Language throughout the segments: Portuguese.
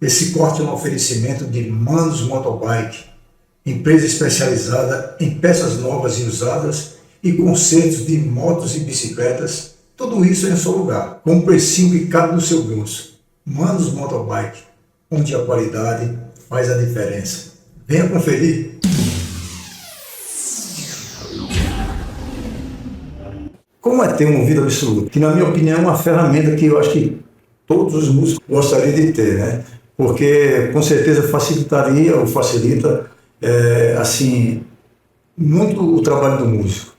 Esse corte é um oferecimento de Manos Motobike, empresa especializada em peças novas e usadas e consertos de motos e bicicletas, tudo isso em um só lugar, com um precinho que cabe no seu bolso. Manos Motobike, onde a qualidade faz a diferença. Venha conferir! Como é ter um ouvido absoluto? Que, na minha opinião, é uma ferramenta que eu acho que todos os músicos gostariam de ter, né? Porque, com certeza, facilitaria ou facilita, assim, muito o trabalho do músico.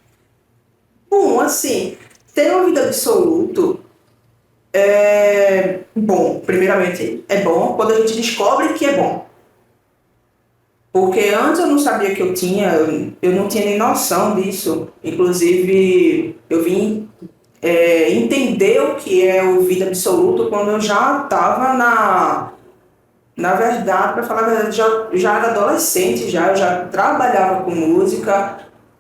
Bom, assim, ter ouvido absoluto é bom. Primeiramente, é bom quando a gente descobre que é bom. Porque antes eu não sabia que eu tinha, eu não tinha nem noção disso. Inclusive, eu vim entender o que é ouvido absoluto quando eu já estava na verdade, para falar a verdade, já era adolescente, eu já trabalhava com música.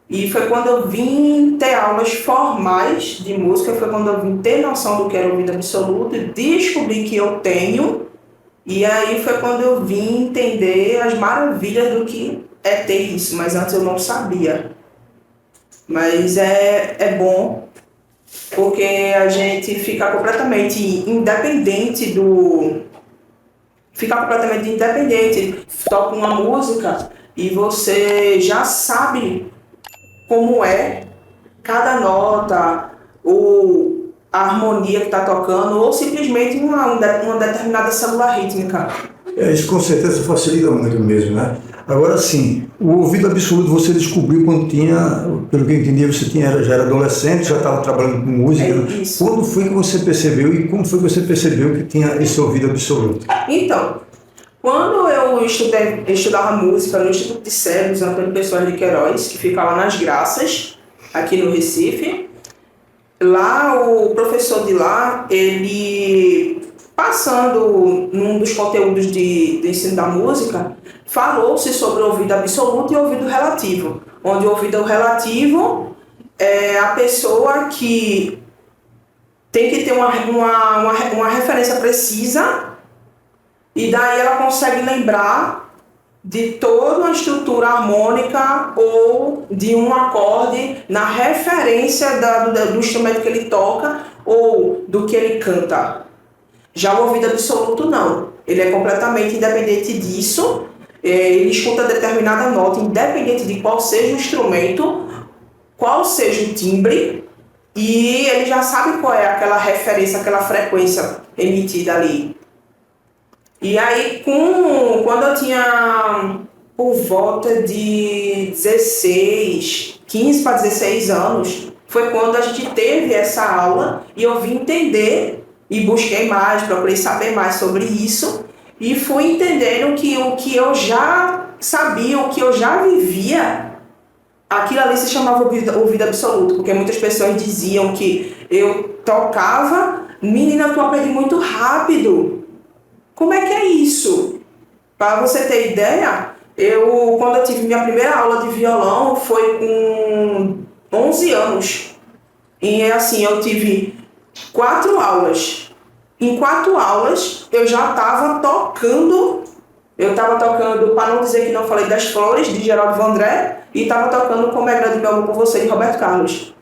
E foi quando eu vim ter aulas formais de música, foi quando eu vim ter noção do que era ouvido absoluto e descobri que eu tenho. E aí foi quando eu vim entender as maravilhas do que é ter isso, mas antes eu não sabia. Mas é bom, porque a gente fica completamente independente toca uma música e você já sabe como é cada nota, ou a harmonia que está tocando, ou simplesmente uma determinada célula rítmica. Isso com certeza facilita muito mesmo, né? Agora sim, o ouvido absoluto você descobriu quando tinha, pelo que eu entendi, já era adolescente, já estava trabalhando com música. Isso. Quando foi que você percebeu e como foi que você percebeu que tinha esse ouvido absoluto? Então, quando eu estudava música no Instituto de Cegos, Antônio Pessoa de Queiroz, que fica lá nas Graças, aqui no Recife, lá o professor de lá, ele passando num dos conteúdos de ensino da música, falou-se sobre o ouvido absoluto e o ouvido relativo, onde o ouvido relativo é a pessoa que tem que ter uma referência precisa e daí ela consegue lembrar de toda uma estrutura harmônica ou de um acorde na referência do instrumento que ele toca ou do que ele canta. Já o ouvido absoluto não, ele é completamente independente disso, ele escuta determinada nota, independente de qual seja o instrumento, qual seja o timbre, e ele já sabe qual é aquela referência, aquela frequência emitida ali. E aí, quando eu tinha por volta de 15 para 16 anos, foi quando a gente teve essa aula e eu vim entender e busquei mais, procurei saber mais sobre isso e fui entendendo que o que eu já sabia, o que eu já vivia, aquilo ali se chamava ouvido absoluto, porque muitas pessoas diziam que eu tocava, menina, tu aprende muito rápido. Como é que é isso? Para você ter ideia, quando eu tive minha primeira aula de violão foi com 11 anos. E assim, eu tive 4 aulas. Em 4 aulas, eu já estava tocando. Eu estava tocando, para não dizer que não falei, das Flores, de Geraldo Vandré, e estava tocando Como é Grande Meu Amor por Você, de Roberto Carlos.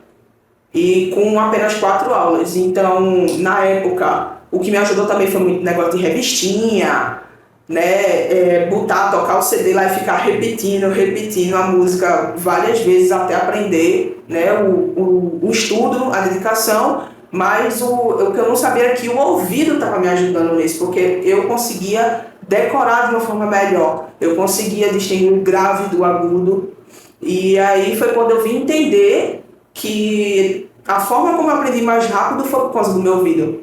E com apenas 4 aulas. Então, na época, o que me ajudou também foi muito negócio de revistinha, né? Tocar o CD lá e ficar repetindo a música várias vezes até aprender, né? O estudo, a dedicação, mas o que eu não sabia é que o ouvido estava me ajudando nisso, porque eu conseguia decorar de uma forma melhor, eu conseguia distinguir o grave do agudo, e aí foi quando eu vim entender que a forma como eu aprendi mais rápido foi por causa do meu ouvido.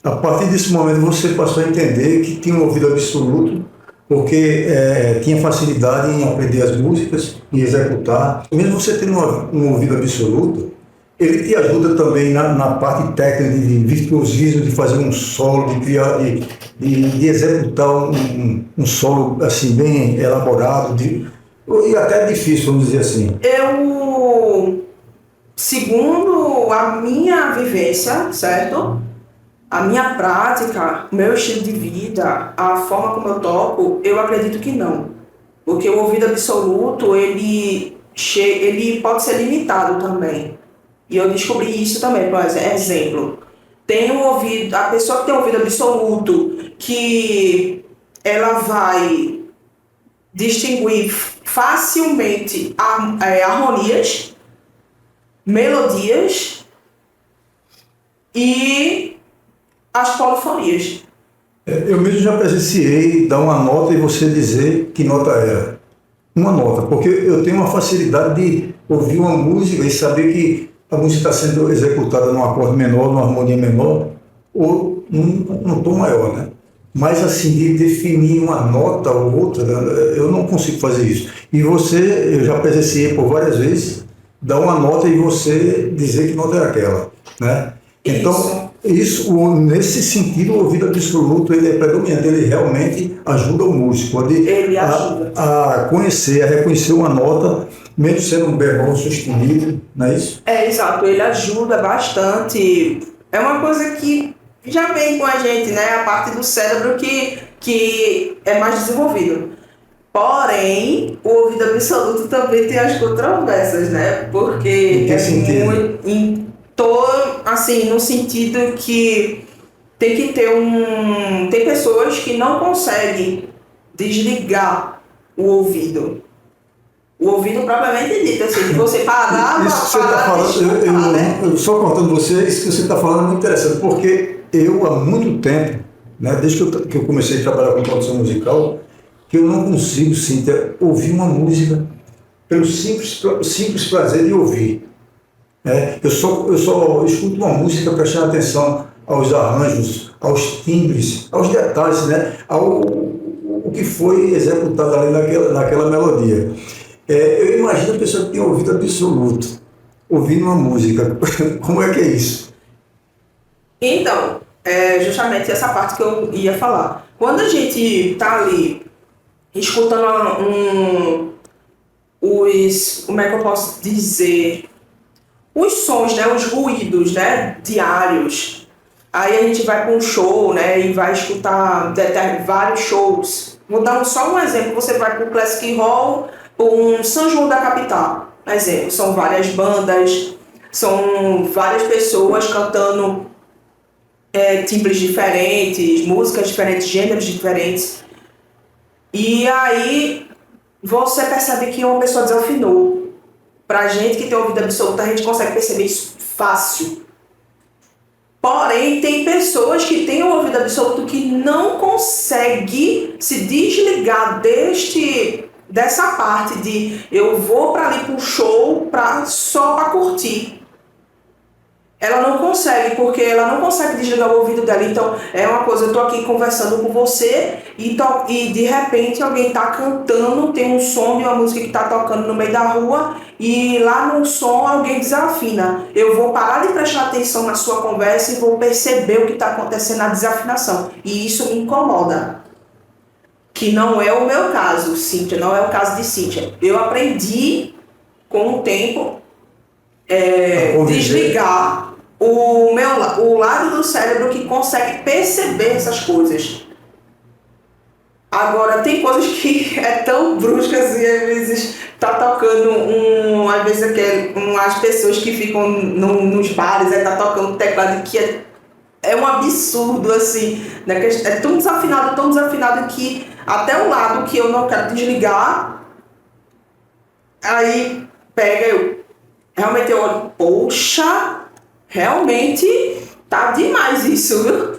A partir desse momento você passou a entender que tinha um ouvido absoluto, porque tinha facilidade em aprender as músicas, em executar. Mesmo você tendo um ouvido absoluto, ele te ajuda também na parte técnica de virtuosismo, de fazer um solo, de criar, de executar um solo assim, bem elaborado, e até difícil, vamos dizer assim. Segundo a minha vivência, certo? A minha prática, o meu estilo de vida, a forma como eu toco, eu acredito que não. Porque o ouvido absoluto, ele pode ser limitado também. E eu descobri isso também, por exemplo. Tem um ouvido, a pessoa que tem um ouvido absoluto, que ela vai distinguir facilmente harmonias, melodias e as polifonias. Eu mesmo já presenciei dar uma nota e você dizer que nota era. Uma nota, porque eu tenho uma facilidade de ouvir uma música e saber que a música está sendo executada num acorde menor, numa harmonia menor, ou num tom maior, né? Mas assim, de definir uma nota ou outra, eu não consigo fazer isso. E você, eu já presenciei por várias vezes, dar uma nota e você dizer que nota é aquela, né? Então, nesse sentido, o ouvido absoluto ele é predominante, ele realmente ajuda o músico a conhecer, a reconhecer uma nota, mesmo sendo um bemol sustenido, não é isso? Exato, ele ajuda bastante. É uma coisa que já vem com a gente, né? A parte do cérebro que é mais desenvolvido. Porém, o ouvido absoluto também tem as controvérsias, né? Porque assim, no sentido que tem que ter tem pessoas que não conseguem desligar o ouvido. O ouvido propriamente dito, assim, de você parar, isso que você está falando, eu só contando você, isso que você está falando é muito interessante, porque eu há muito tempo, né, desde que eu comecei a trabalhar com produção musical, que eu não consigo, Cíntia, ouvir uma música pelo simples prazer de ouvir. Eu só escuto uma música prestando atenção aos arranjos, aos timbres, aos detalhes, né? O que foi executado ali naquela melodia. Eu imagino a pessoa que tem ouvido absoluto, ouvindo uma música. Como é que é isso? Então, justamente essa parte que eu ia falar. Quando a gente está ali escutando como é que eu posso dizer? Os sons, né, os ruídos, né, diários. Aí a gente vai para um show, né, e vai escutar vários shows. Vou dar só um exemplo. Você vai para o Classic Hall, um São João da Capital. Exemplo, são várias bandas, são várias pessoas cantando timbres diferentes, músicas diferentes, gêneros diferentes. E aí você percebe que uma pessoa desafinou. Pra gente que tem ouvido absoluto, a gente consegue perceber isso fácil. Porém, tem pessoas que têm o ouvido absoluto que não consegue se desligar dessa parte de eu vou para ali pro show só para curtir. Ela não consegue, porque ela não consegue desligar o ouvido dela. Então, é uma coisa, eu tô aqui conversando com você e de repente alguém tá cantando, tem um som de uma música que tá tocando no meio da rua e lá no som alguém desafina. Eu vou parar de prestar atenção na sua conversa e vou perceber o que tá acontecendo na desafinação. E isso me incomoda. Que não é o meu caso, Cíntia, não é o caso de Cíntia. Eu aprendi com o tempo desligar o lado do cérebro que consegue perceber essas coisas. Agora, tem coisas que é tão bruscas e às vezes tá tocando às vezes as pessoas que ficam nos bares, tá tocando teclado que é um absurdo, assim, né? É tão desafinado que até o lado que eu não quero desligar, aí realmente eu olho, poxa, realmente tá demais isso, viu?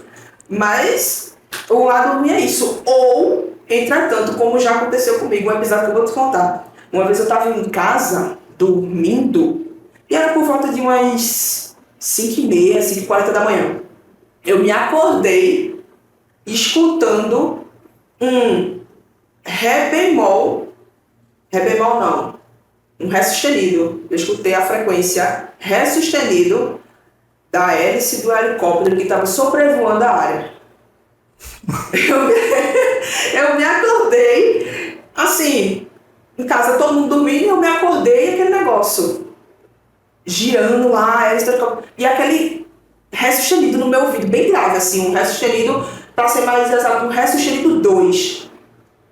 Mas o lado ruim é isso. Ou, entretanto, como já aconteceu comigo, um episódio que eu vou te contar. Uma vez eu estava em casa, dormindo, e era por volta de umas 5h30, 5h40 da manhã. Eu me acordei escutando um um Ré sustenido. Eu escutei a frequência Ré sustenido da hélice do helicóptero que estava sobrevoando a área. Eu me acordei, assim, em casa todo mundo dormindo, eu me acordei e aquele negócio girando lá, e aquele ré sustenido no meu ouvido, bem grave, assim, um ré sustenido, para ser mais exato, um ré sustenido 2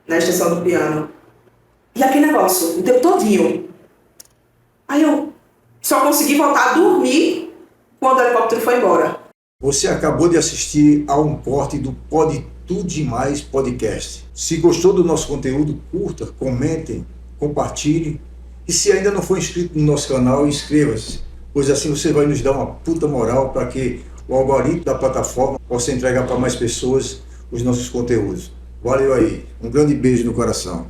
na extensão do piano. E aquele negócio, o tempo todinho. Aí eu só consegui voltar a dormir quando o helicóptero foi embora. Você acabou de assistir a um corte do Pode Tudo Demais podcast. Se gostou do nosso conteúdo, curta, comentem, compartilhe. E se ainda não for inscrito no nosso canal, inscreva-se, pois assim você vai nos dar uma puta moral para que o algoritmo da plataforma possa entregar para mais pessoas os nossos conteúdos. Valeu aí, um grande beijo no coração.